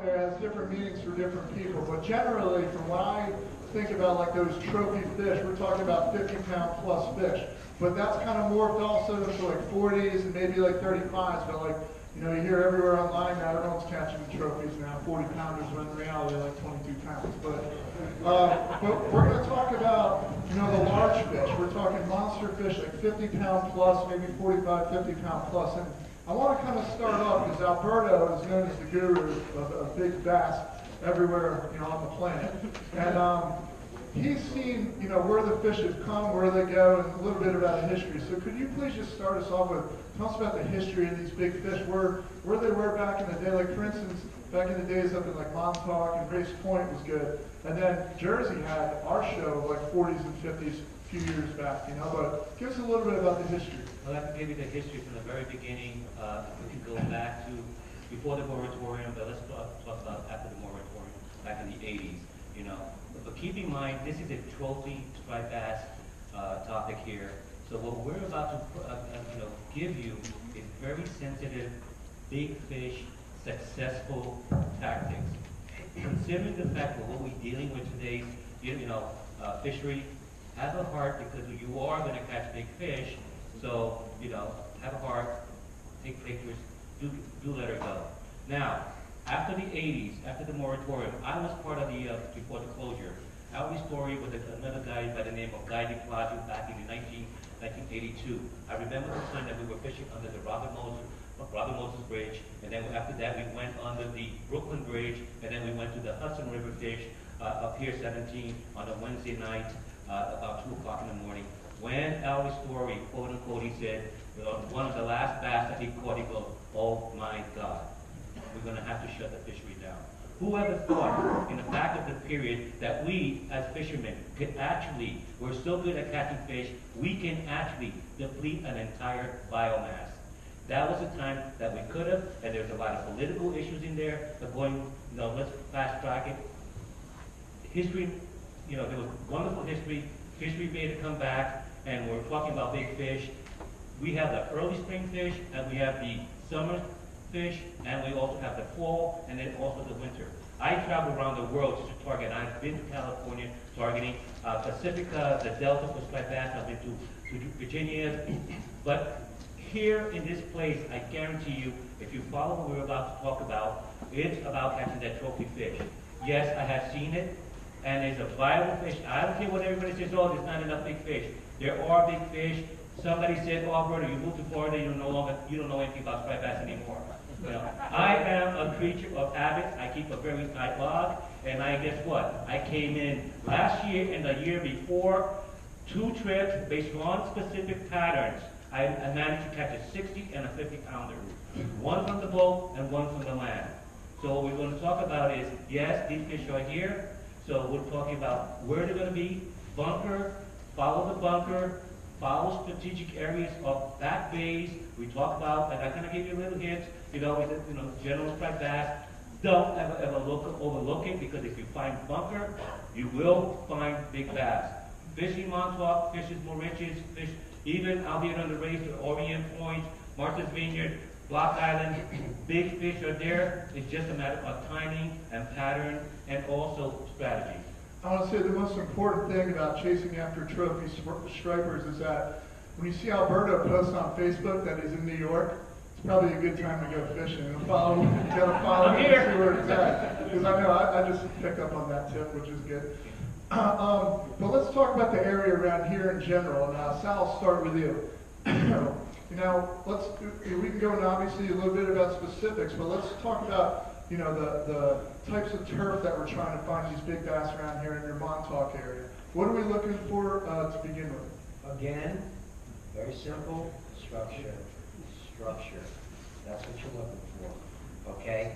term there has different meanings for different people, but generally, from what I think about like those trophy fish, we're talking about 50-pound plus fish. But that's kind of morphed also to like 40s and maybe like 35s, but like, you know, you hear everywhere online now, everyone's catching trophies now, 40-pounders, when in reality they're like 22 pounds. But we're going to talk about, you know, the large fish. We're talking monster fish, like 50-pound plus, maybe 45, 50-pound plus. And I want to kind of start off because Alberto is known as the guru of big bass everywhere, you know, on the planet. And he's seen, you know, where the fish have come, where they go, and a little bit about the history. So could you please just start us off with, tell us about the history of these big fish, where they were back in the day. Like, for instance, back in the days up in like Montauk and Grace Point was good. And then Jersey had our show of like 40s and 50s a few years back, you know. But give us a little bit about the history. Well, I can give you the history from the very beginning. We can go back to before the moratorium, but let's talk about after the moratorium, back in the 80s, you know. But keep in mind, this is a trophy striped bass topic here. So what we're about to give you is very sensitive, big fish, successful tactics. Considering the fact that what we're dealing with today's, fishery, have a heart because you are going to catch big fish. So, you know, have a heart, take pictures, do let her go. Now, after the 80s, after the moratorium, I was part of the, before the closure. Our story with another guy by the name of Guy DePlaggio back in 1982. I remember the time that we were fishing under the Robert Moses Bridge, and then after that we went under the Brooklyn Bridge, and then we went to the Hudson River fish up here 17 on a Wednesday night about 2 o'clock in the morning. When our story, quote unquote, he said, one of the last bass that he caught, he goes, "Oh my God, we're going to have to shut the fishery down." Whoever thought in the back of the period that we as fishermen could actually, we're so good at catching fish, we can actually deplete an entire biomass. That was a time that we could have, and there's a lot of political issues in there, but let's fast track it. History, there was wonderful history. History made it come back, and we're talking about big fish. We have the early spring fish, and we have the summer fish, and we also have the fall, and then also the winter. I travel around the world just to target. I've been to California targeting Pacifica, the Delta for striped bass. I've been to Virginia. But here in this place, I guarantee you, if you follow what we're about to talk about, it's about catching that trophy fish. Yes, I have seen it, and it's a viable fish. I don't care what everybody says, oh, there's not enough big fish. There are big fish. Somebody said, oh, Alberto, you moved to Florida, you don't know anything about striped bass anymore. I am a creature of habits. I keep a very tight log, and guess what? I came in last year and the year before, 2 trips based on specific patterns. I managed to catch a 60 and a 50-pounder, one from the boat and one from the land. So what we're going to talk about is, yes, these fish are here. So we're talking about where they're going to be, bunker, follow the bunker, follow strategic areas of back bays. We talk about, and I'm going to give you a little hint, general striped bass. Don't ever overlook it, because if you find bunker, you will find big bass. Fishing Montauk, fishes Mauritius, fish even out here on the race to Orient Point, Martha's Vineyard, Block Island. Big fish are there. It's just a matter of timing and pattern and also strategy. I want to say the most important thing about chasing after trophy stripers is that when you see Alberto post on Facebook that he's in New York, it's probably a good time to go fishing and follow him. You got to follow him and see where it's at. Because I know I just picked up on that tip, which is good. But let's talk about the area around here in general. And Sal, I'll start with you. We can go into obviously a little bit about specifics, but let's talk about the types of turf that we're trying to find these big bass around here in your Montauk area. What are we looking for to begin with? Again, very simple, structure. That's what you're looking for, okay?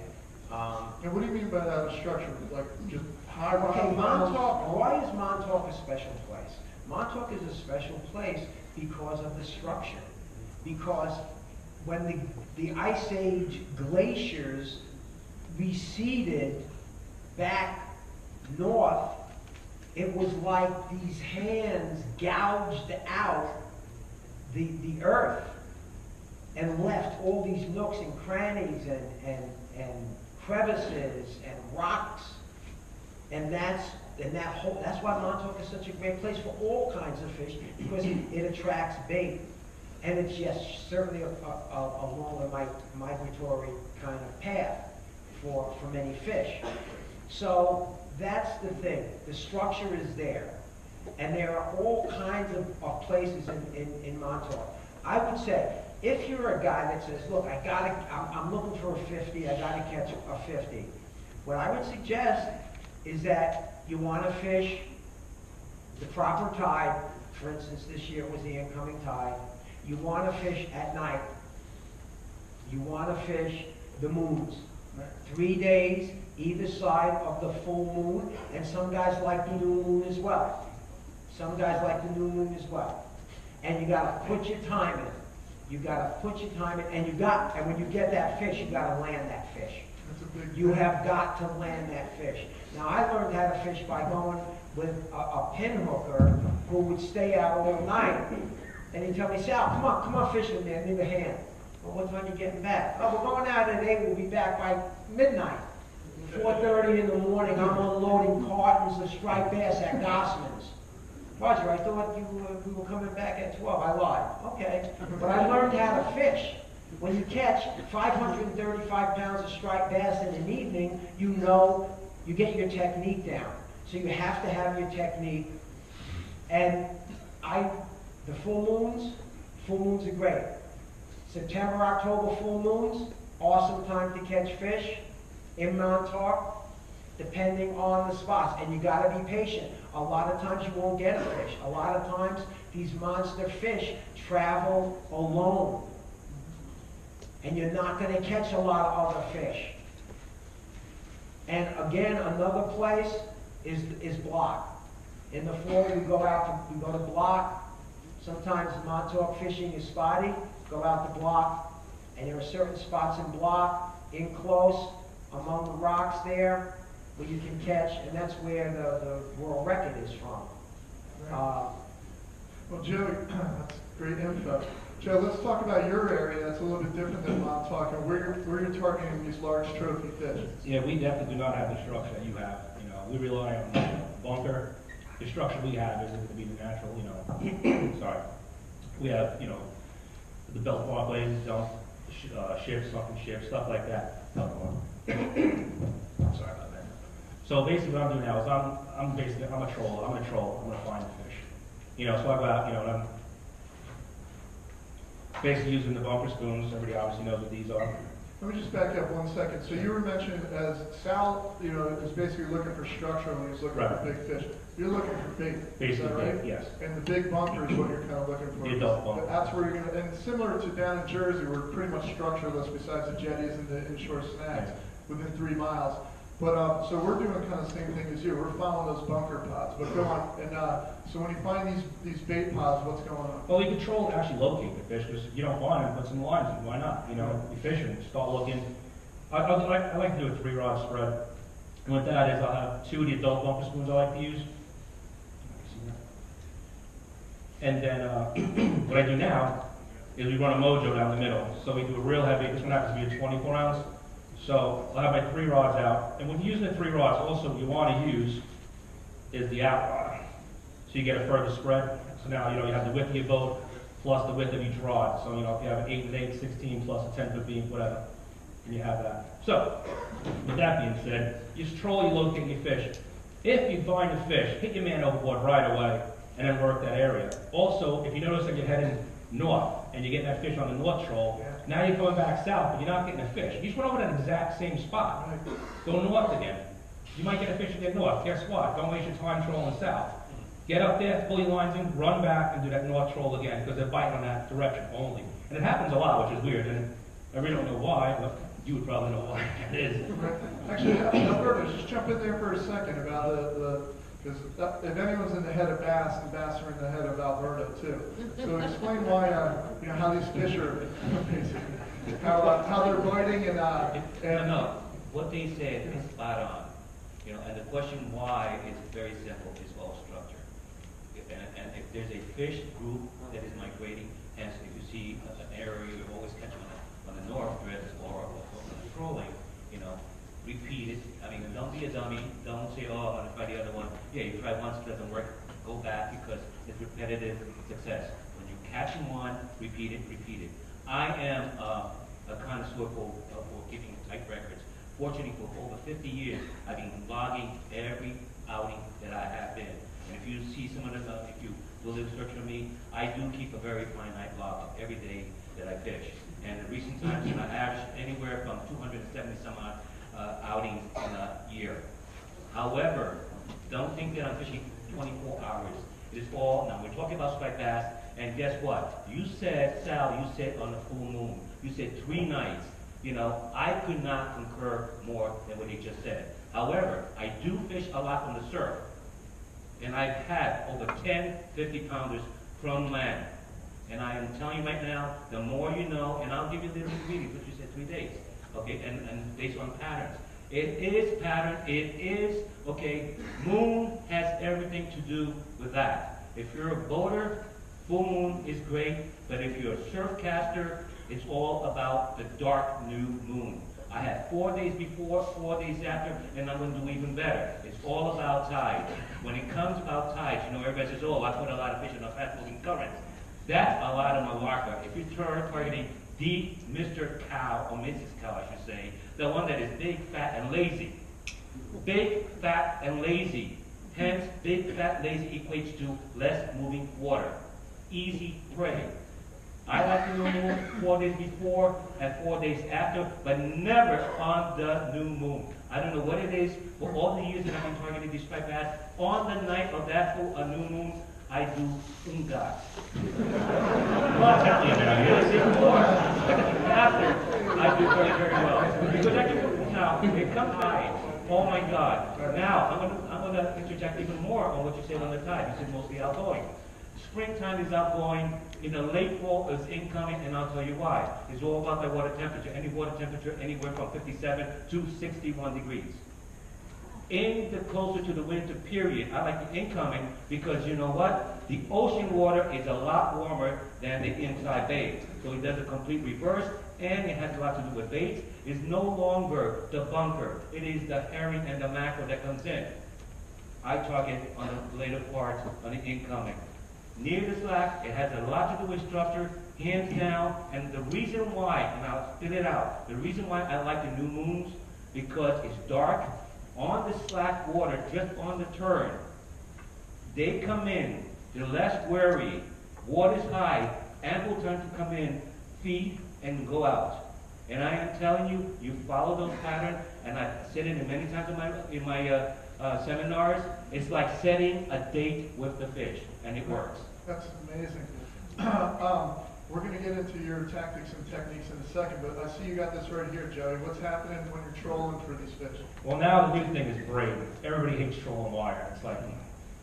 And what do you mean by that, a structure? Like just high rock? Okay, Montauk, why is Montauk a special place? Montauk is a special place because of the structure. Because when the Ice Age glaciers receded back north, it was like these hands gouged out the earth and left all these nooks and crannies and crevices and rocks, and that's why Montauk is such a great place for all kinds of fish, because it attracts bait, and it's certainly a longer migratory kind of path for many fish. So that's the thing. The structure is there, and there are all kinds of places in Montauk. I would say, if you're a guy that says, look, I'm looking for a 50, I gotta catch a 50. What I would suggest is that you wanna fish the proper tide. For instance, this year it was the incoming tide. You wanna fish at night. You wanna fish the moons. 3 days either side of the full moon, and some guys like the new moon as well. Some guys like the new moon as well. And you gotta put your time in. You gotta put your time in, and when you get that fish, you gotta land that fish. You have got to land that fish. Now, I learned how to fish by going with a pin hooker who would stay out all night, and he'd tell me, Sal, come on, fish with me, I need a hand. Well, what time are you getting back? Oh, we're going out at 8, we'll be back by midnight. 4:30 in the morning, I'm unloading cartons of striped bass at Gossman's. Roger, I thought we were coming back at 12. I lied. Okay. But I learned how to fish. When you catch 535 pounds of striped bass in an evening, you know you get your technique down. So you have to have your technique. And the full moons are great. September, October full moons, awesome time to catch fish in Montauk, depending on the spots. And you gotta be patient. A lot of times you won't get a fish. A lot of times these monster fish travel alone. And you're not gonna catch a lot of other fish. And again, another place is block. In the fall, we go to block. Sometimes Montauk fishing is spotty. Go out to block, and there are certain spots in block, in close, among the rocks there, where you can catch, and that's where the world record is from. Well, Joe, that's great info. Joe, let's talk about your area. That's a little bit different than Montauk, and where you're targeting these large trophy fish. Yeah, we definitely do not have the structure that you have. You know, we rely on bunker. The structure we have is going to be the natural. You know, sorry. We have, you know, the belt walkways, ships, sunken ships, stuff like that. Sorry about that. So basically, what I'm doing now is I'm a troll. I'm gonna troll. I'm gonna find the fish. You know, so I go out. You know, and I'm basically using the bunker spoons. Everybody obviously knows what these are. Let me just back up 1 second. So you were mentioned as Sal, you know, is basically looking for structure when he's looking for big fish. You're looking for bait. Basically, is that right? yes. And the big bunker is what you're kind of looking for. The adult bunker. That's where you're gonna, and similar to down in Jersey, we're pretty much structureless besides the jetties and the inshore snags within 3 miles. But so we're doing kind of the same thing as you. We're following those bunker pods. But go on. And so when you find these bait pods, what's going on? Well, we control actually locate the fish, because if you don't find them, put some lines in. Why not? You know, you fish and start looking. I like to do a 3-rod spread. And what that is, I'll have 2 of the adult bunker spoons I like to use. And then what I do now is we run a mojo down the middle. So we do a real heavy, this one happens to be a 24 ounce. So I'll have my 3 rods out. And when you're using the 3 rods, also what you want to use is the out rod. So you get a further spread. So now, you know, you have the width of your boat plus the width of each rod. So, you know, if you have an 8 and 8, 16 plus a 10 foot beam, whatever, and you have that. So, with that being said, you just troll, you locate your fish. If you find a fish, hit your man overboard right away and then work that area. Also, if you notice that you're heading north and you're getting that fish on the north troll, now you're going back south, but you're not getting a fish. You just went over that exact same spot. Go north again. You might get a fish again north. Guess what? Don't waste your time trolling south. Get up there, pull your lines in, run back, and do that north troll again, because they're biting on that direction only. And it happens a lot, which is weird, and I really don't know why, but you would probably know why it is. Actually, Alberto, just jump in there for a second about because if anyone's in the head of bass, the bass are in the head of Alberto too. So explain why, you know, how these fish are, how they're biting and No, what they said is spot on. You know, and the question why is very simple. It's all structure. And if there's a fish group that is migrating, hence if you see an area you always catch on the north drift or trolling, you know, repeat it. I mean, don't be a dummy. Don't say, oh, I'm gonna try the other one. Yeah, you try once, it doesn't work, go back because it's repetitive success. When you're catching one, repeat it, repeat it. I am a connoisseur for keeping tight records. Fortunately, for over 50 years, I've been logging every outing that I have been. And if you see some of the, if you will search for me, I do keep a very finite log of every day that I fish. And in recent times, I average anywhere from 270 some odd outings in a year. However, don't think that I'm fishing 24 hours. It is all, now we're talking about striped bass, and guess what? You said, Sal, you said on the full moon, you said 3 nights. You know, I could not concur more than what he just said. However, I do fish a lot from the surf. And I've had over 10 50-pounders from land. And I am telling you right now, the more you know, and I'll give you the ingredients, which you said 3 days, okay, and based on patterns. It is pattern, it is, okay, moon has everything to do with that. If you're a boater, full moon is great, but if you're a surf caster, it's all about the dark new moon. I had 4 days before, 4 days after, and I'm going to do even better. It's all about tide. When it comes about tides, you know, everybody says, oh, I put a lot of fish in a fast-moving current. That's a lot of malarkey. If you're targeting the Mr. Cow, or Mrs. Cow, I should say, the one that is big, fat, and lazy. Big, fat, and lazy. Hence, big, fat, lazy equates to less moving water. Easy prey. I like the new moon 4 days before and 4 days after, but never on the new moon. I don't know what it is, for all the years that I've been targeting these striped bass, on the night of that full new moon, I do unga. Well, tell you, before, after, I do very, very well. Because I can, now, it comes high. Oh my God. Now, I'm gonna interject even more on what you said on the tide. You said mostly outgoing. Springtime is outgoing, in the late fall is incoming, and I'll tell you why. It's all about the water temperature. Any water temperature anywhere from 57 to 61 degrees. In the closer to the winter period, I like the incoming because you know what? The ocean water is a lot warmer than the inside bay. So it does a complete reverse, and it has a lot to do with baits. It's no longer the bunker. It is the herring and the mackerel that comes in. I target on the later part on the incoming. Near the slack, it has a lot to do with structure, hands down, and the reason why, and I'll spit it out, the reason why I like the new moons, because it's dark, on the slack water, just on the turn, they come in, they're less wary, water's high, ample time to come in, feed, and go out. And I am telling you, you follow those patterns, and I've said it many times in my seminars, it's like setting a date with the fish, and it works. That's amazing. We're going to get into your tactics and techniques in a second, but I see you got this right here, Joey. What's happening when you're trolling for these fish? Well, now the new thing is braid. Everybody hates trolling wire. It's like,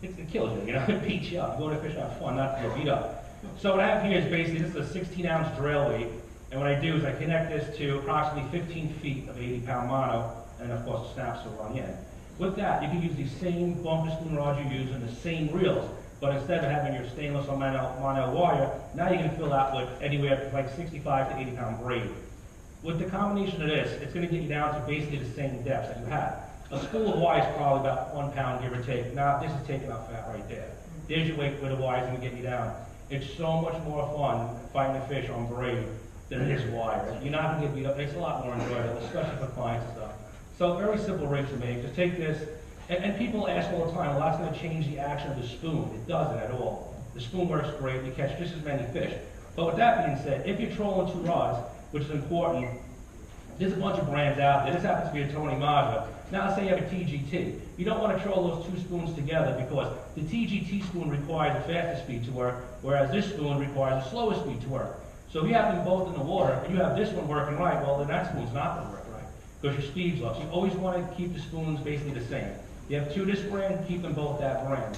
it kills you, you know, it beats you up. Go to fish have fun, not to get beat up. So what I have here is basically, this is a 16-ounce drill weight, and what I do is I connect this to approximately 15 feet of 80-pound mono, and of course a snap spool on the end. With that, you can use these same bumper spoon rods you use and the same reels, but instead of having your stainless or mono wire, now you can fill out with anywhere from like 65 to 80-pound braid. With the combination of this, it's going to get you down to basically the same depths that you have. A spool of wire is probably about 1 pound, give or take. Now, this is taking out fat right there. There's your weight where the wire is going to get you down. It's so much more fun fighting the fish on braid than it is wire. You're not going to get beat up. It's a lot more enjoyable, especially for clients and stuff. So very simple rig to make. Just take this, and people ask all the time, well, that's going to change the action of the spoon. It doesn't at all. The spoon works great. You catch just as many fish. But with that being said, if you're trolling 2 rods, which is important, there's a bunch of brands out there. This happens to be a Tony Maja. Now let's say you have a TGT. You don't want to troll those 2 spoons together because the TGT spoon requires a faster speed to work, whereas this spoon requires a slower speed to work. So if you have them both in the water, and you have this one working right, well, then that spoon's not going to work right, because your speed's low. So you always want to keep the spoons basically the same. You have 2 this brand, keep them both that brand.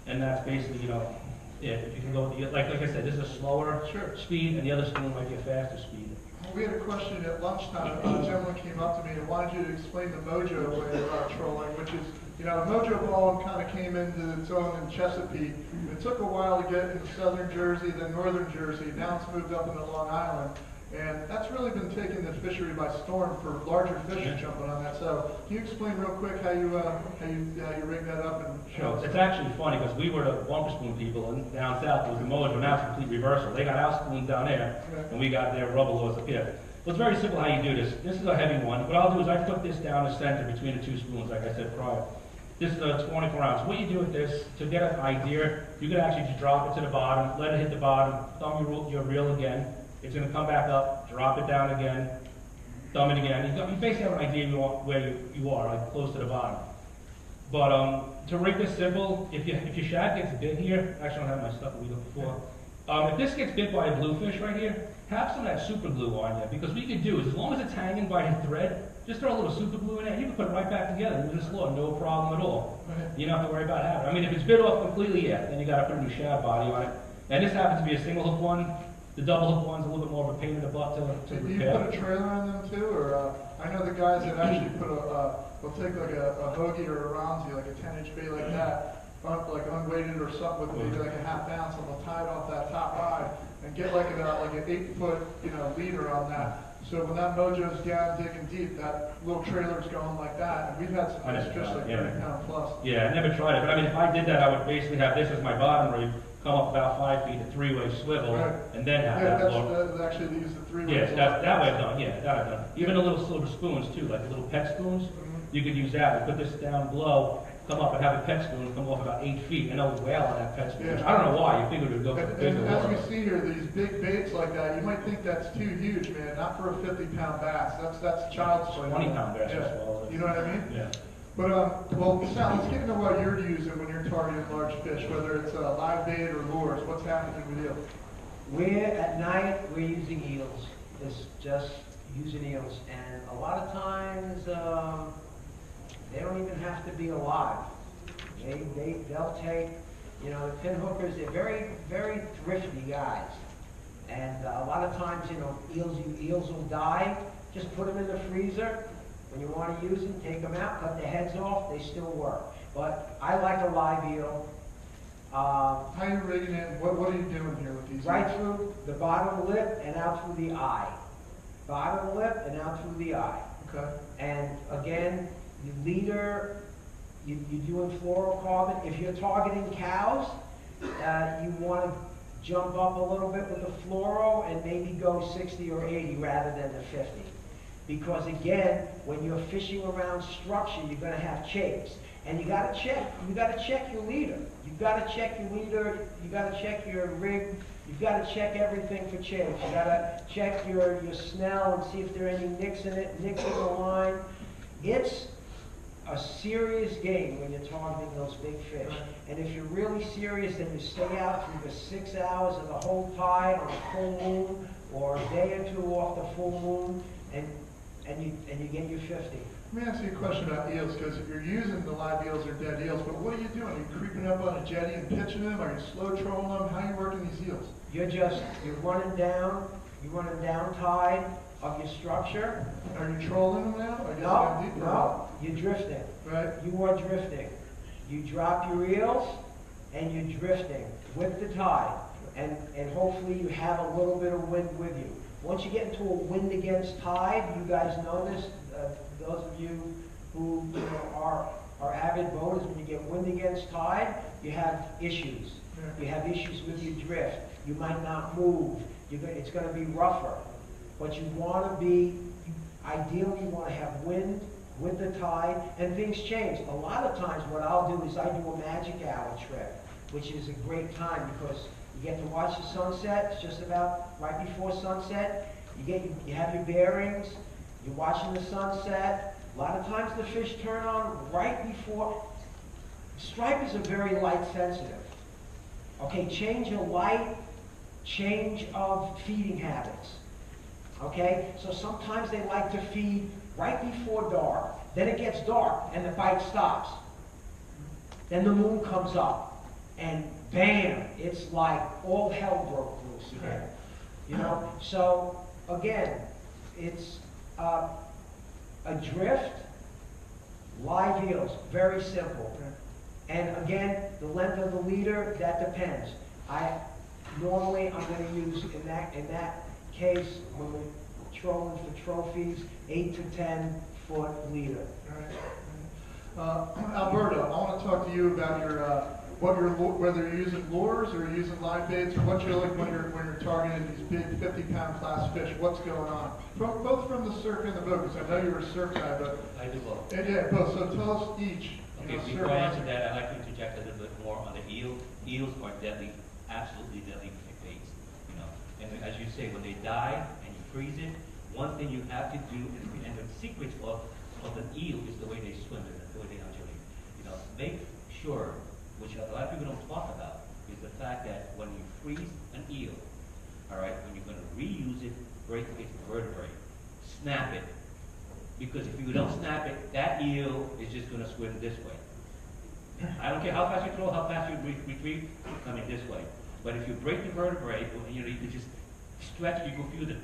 And that's basically, you know, it. If you can go with the, like I said, this is a slower speed, and the other spoon might be a faster speed. We had a question at lunchtime. A gentleman came up to me and wanted you to explain the Mojo way of trolling, which is, you know, Mojo ball kind of came into its own in Chesapeake. It took a while to get into southern Jersey, then northern Jersey. Now it's moved up into Long Island. And that's really been taking the fishery by storm for larger fish Yeah. jumping on that. So can you explain real quick how you rig that up and show us? It's actually funny because we were the bumper spoon people, and down south was the Mojo. Now it's complete reversal. They got our spoons down there, and we got their rubber lures up here. Well, it's very simple how you do this. This is a heavy one. What I'll do is I put this down the center between the two spoons, like I said prior. This is a 24 ounce. What you do with this, to get an idea, you can actually just drop it to the bottom, let it hit the bottom, thumb your reel again. It's going to come back up, drop it down again, thumb it again. You basically have an idea where you are, like close to the bottom. But to rig this simple, if your shad gets bit here, actually I don't have my stuff that we looked before. If this gets bit by a bluefish right here, have some of that super glue on you, because what you can do is, as long as it's hanging by a thread, just throw a little super glue in there, and you can put it right back together with this lure, no problem at all. You don't have to worry about having it. I mean, if it's bit off completely, yeah, then you got to put a new shad body on it. And this happens to be a single hook one. The double hook one's a little bit more of a pain in the butt to Do you repair. put a trailer on them too, or I know the guys that actually put will take like a hoagie or a Ronzi, like a 10-inch bait like that, like unweighted or something with maybe like a half ounce, and they'll tie it off that top rod and get like an 8-foot leader on that. So when that mojo's down digging deep, that little trailer's going like that, and we've had some fish just like 30 pound plus. Yeah, I never tried it, but I mean, if I did that, I would basically have this as my bottom rig, come up about 5 feet, a 3-way swivel, Right. and then have Yeah, that lure. that's actually they use the 3-way. Yes, that way I've done, yeah, that I've done. Even the little silver spoons too, like the little pet spoons, you could use that. You put this down below, come up and have a pet spoon come off about 8 feet, and they'll wail on that pet spoon. Yeah. I don't know why, you figured it would go for And bigger as we lure. see here, these big baits like that, you might think that's too huge, man. Not for a 50-pound bass. That's child's play. 20-pound bass Yeah. as well. You know what I mean? Yeah. But well, Sal, let's get into what you're using when you're targeting large fish, whether it's live bait or lures. What's happening with you? At night, we're using eels. It's just using eels. And a lot of times, they don't even have to be alive. They'll take, the pin hookers, they're very, very thrifty guys. And a lot of times, eels will die. Just put them in the freezer. When you want to use them, take them out, cut the heads off, they still work. But I like a live eel. How are you rigging it? What are you doing here with these? Right through the bottom lip and out through the eye. Bottom lip and out through the eye. Okay. And again, your leader, you're doing fluorocarbon. If you're targeting cows, you want to jump up a little bit with the fluoro and maybe go 60 or 80 rather than the 50. Because again, when you're fishing around structure, you're going to have chafes. And you got to check your leader. You've got to check your leader, you got to check your rig, you've got to check everything for chafes. You got to check your snell and see if there are any nicks in it, nicks in the line. It's a serious game when you're targeting those big fish. And if you're really serious, then you stay out through the 6 hours of the whole tide on a full moon, or a day or two off the full moon, and you get your 50. Let me ask you a question about eels, because if you're using the live eels or dead eels, but what are you doing? Are you creeping up on a jetty and pitching them? Are you slow trolling them? How are you working these eels? You're running down tide of your structure. Are you trolling them now? I guess down deeper. No, you're drifting. Right. You are drifting. You drop your reels and you're drifting with the tide. And hopefully you have a little bit of wind with you. Once you get into a wind against tide, you guys know this, those of you who are avid boaters, when you get wind against tide, you have issues. You have issues with your drift. You might not move. It's going to be rougher. But you want to be, ideally you want to have wind with the tide, and things change. A lot of times what I'll do is I do a magic hour trip, which is a great time because you get to watch the sunset. It's just about right before sunset. You have your bearings. You're watching the sunset. A lot of times the fish turn on right before. Stripers are very light sensitive. Okay, change of light, change of feeding habits. Okay, so sometimes they like to feed right before dark. Then it gets dark and the bite stops. Then the moon comes up and bam, it's like all hell broke loose again. So again, it's adrift, live eels, very simple. And again, the length of the leader, that depends. Normally I'm going to use in that case when we're trolling for trophies, 8 to 10 foot leader. Alberto, I want to talk to you about whether you're using lures or you're using live baits, or what you're like when you're targeting these big 50-pound class fish. What's going on? Both from the surf and the boat, because I know you're a surf guy, but I do both. yeah, both. So tell us each. Okay, before I answer that, I'd like to interject a little bit more on the eel. Eels are deadly, absolutely deadly baits. You know, and as you say, when they die and you freeze it, one thing you have to do is, and the secret of an eel is the way they swim and the way they undulate. You know, make sure, which a lot of people don't talk about, is the fact that when you freeze an eel, all right, when you're going to reuse it, break its vertebrae, snap it. Because if you don't snap it, that eel is just going to swim this way. I don't care how fast you throw, how fast you retrieve, it's coming this way. But if you break the vertebrae, you know, you can just stretch, you can feel the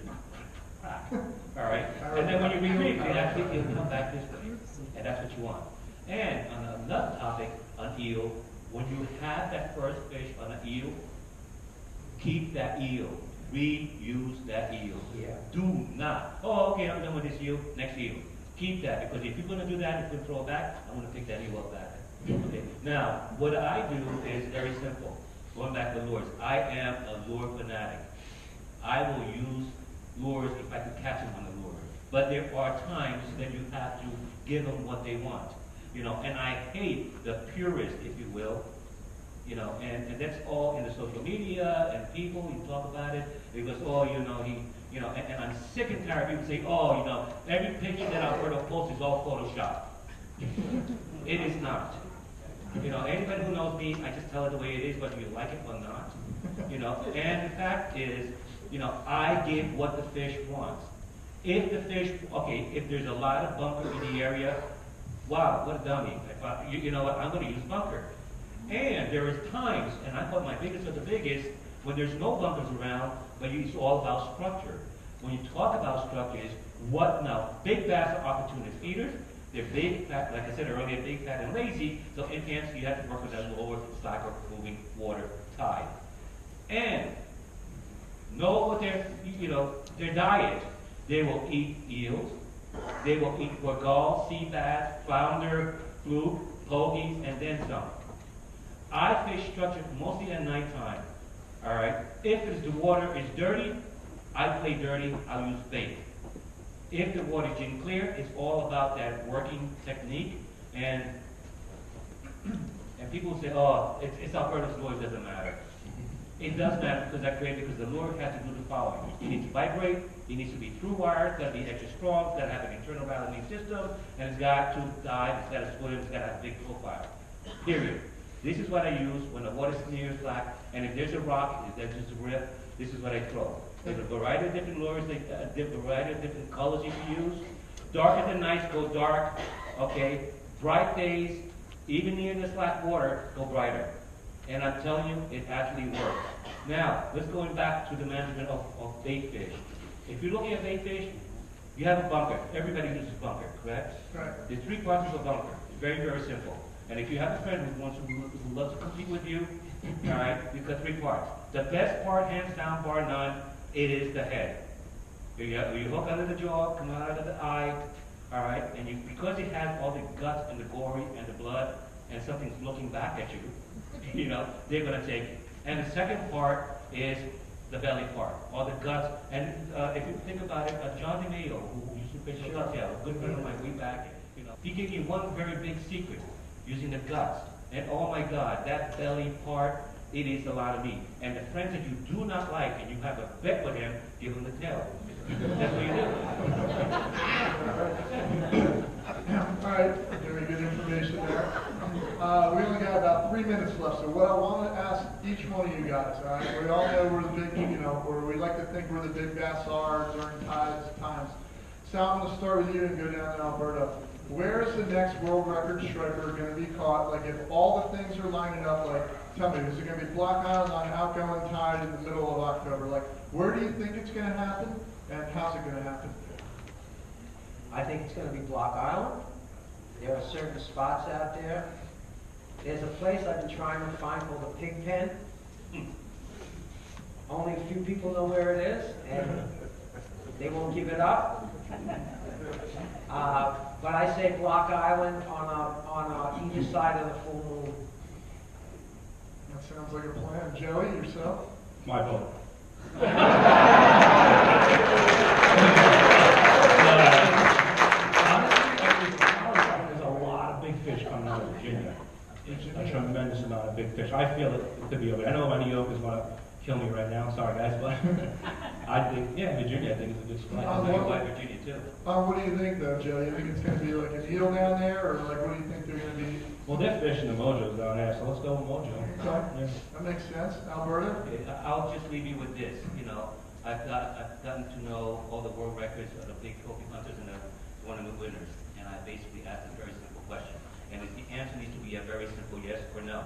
crack. All right? And then when you retrieve, it'll come back this way. And that's what you want. And on another topic, on eel, when you have that first fish on an eel, keep that eel. Reuse that eel. Yeah. Do not. Oh, okay, I'm done with this eel. Next eel. Keep that, because if you're going to do that, if you throw it back, I'm going to pick that eel up back. Okay. Now, what I do is very simple. Going back to lures, I am a lure fanatic. I will use lures if I can catch them on the lure. But there are times that you have to give them what they want. You know, and I hate the purist, if you will. You know, and that's all in the social media, and people, you talk about it, because, oh, you know, you know, and I'm sick and tired of people saying, oh, you know, every picture that Alberto posts is all Photoshop. It is not. You know, anybody who knows me, I just tell it the way it is, whether you like it or not. You know, and the fact is, you know, I give what the fish wants. If the fish, okay, if there's a lot of bunker in the area, wow, what a dummy. You know what, I'm going to use bunker. And there is times, and I thought my biggest of the biggest, when there's no bunkers around, but it's all about structure. When you talk about structures, what now? Big bass are opportunist feeders. They're big, fat, like I said earlier, big, fat, and lazy. So in hence, you have to work with that lower stock or moving water tide. And know what their diet. They will eat eels. They will eat gorgal, sea bass, flounder, fluke, pogies, and then some. I fish structure mostly at nighttime. All right. If the water is dirty, I play dirty. I'll use bait. If the water is in clear, it's all about that working technique. And people say, oh, it's Alberto's lure, it doesn't matter. It does matter because the lure has to do the following. It needs to vibrate, it needs to be through wire, it's got to be extra strong, it's got to have an internal balancing system, and it's got to dive, it's got to swim, it's got to have a big profile. Period. This is what I use when the water smears black, and if there's a rock, if there's just a rip, this is what I throw. There's a variety of different lures, a variety of different colors you can use. Darker than nights, go dark, okay? Bright days, even near the slack water, go brighter. And I'm telling you, it actually works. Now, let's go back to the management of bait fish. If you're looking at bait fish, you have a bunker. Everybody uses bunker, correct? Right. There's 3 parts of a bunker. It's very, very simple. And if you have a friend who loves to compete with you, all right, you've got 3 parts. The best part, hands down, bar none, it is the head. You hook under the jaw, come out of the eye, all right, and because it has all the guts and the gory and the blood, and something's looking back at you, you know, they're going to take it. And the second part is the belly part, all the guts. And if you think about it, John DeMeo, who used to fish with us, yeah, a good friend of mine way back, you know, he gave me one very big secret, using the guts. And oh my God, that belly part, it is a lot of meat. And the friends that you do not like, and you have a bet with him, give him the tail. That's what you do. All right, very good information there. We only got about 3 minutes left, so what I want to ask each one of you guys, all right? We all know we're the big, you know, or we like to think we're the big bass are during times. Sal, I'm going to start with you and go down to Alberto. Where is the next world record striper going to be caught? Like, if all the things are lining up, like, tell me, is it going to be Block Island on outgoing tide in the middle of October? Like, where do you think it's going to happen, and how's it going to happen? I think it's going to be Block Island. There are certain spots out there. There's a place I've been trying to find called the Pig Pen. Only a few people know where it is, and They won't give it up. But I say Block Island on either side of the full moon. That sounds like a plan. Joey, yourself? My vote. Honestly, there's a lot of big fish coming out of Virginia. A tremendous amount of big fish. I feel it could be over. I know any yoke is going to kill me right now. Sorry, guys, but I think, yeah, Virginia, I think is a good spot. I think like Virginia too. What do you think though, Joe? You think it's going to be like a deal down there, or like what do you think they're going to be? Well, they're fishing the Mojos down there, so let's go with Mojo. Okay, Yeah. that makes sense. Alberto? Okay, I'll just leave you with this, you know, I've gotten to know all the world records of the big trophy hunters and one of the winners, and I basically asked a very simple question, and the answer needs to be a very simple yes or no.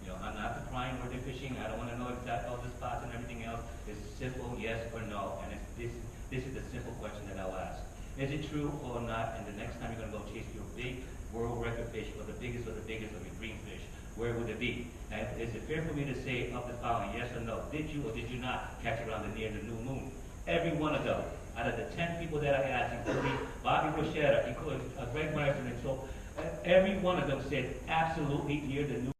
You know, I'm not decrying where they're fishing, I don't want to know exactly all the spots and everything else, it's simple yes or no, and this is the simple question that I'll ask. Is it true or not, and the next time you're going to go chase your big world record fish, or the biggest of your green fish, where would it be? And is it fair for me to say up the following, yes or no? Did you or did you not catch it around the near the new moon? Every one of them, out of the 10 people that I asked, including Bobby Rochetta, including Greg Myerson, and so every one of them said absolutely near the new